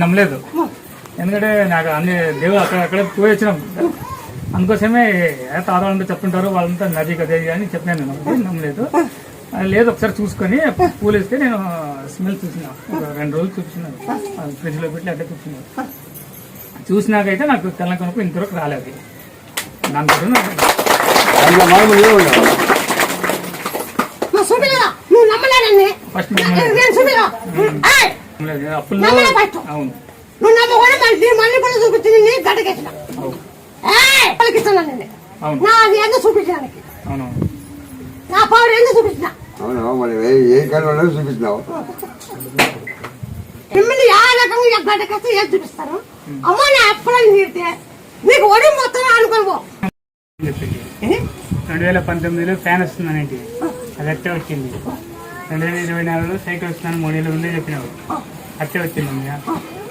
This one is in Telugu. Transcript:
నమ్మలేదు. ఎందుకంటే నాకు అన్ని దేవుడు అక్కడ పోయి వచ్చినాం, అందుకోసమే తాతవాళ్ళంతా చెప్తుంటారు వాళ్ళంతా నది కదే అని చెప్పాను. నేను నమ్మలేదు. లేదు ఒకసారి చూసుకొని పూలు వేస్తే నేను స్మెల్ చూసిన, ఒక 2 రోజులు చూపించినాను, ఫ్రిడ్జ్ లో పెట్టి అట్లా చూపించినాను. చూసినాకైతే నాకు తెల్ల కనుక ఇంతవరకు రాలేదు. ఫస్ట్ అప్పుల్లో అవును చూపించడానికి అవును నా పవర్ ఎందుకు చూపించిన ఏ కాలంలో చూపించినావు మిమ్మల్ని ఆ రకంగా గడ్డకేస్తే ఏం చూపిస్తారు? అమ్మ నా అప్పులని తీరితే నీకు ఒడి మొత్తం అనుకోవు. 2019లో ఫ్యాన్ వస్తుందనేది అది అట్టే వచ్చింది. 2024లో సైకిల్ వస్తుందని 3 ఏళ్ళ ముందే చెప్పినావు, అట్టే వచ్చింది.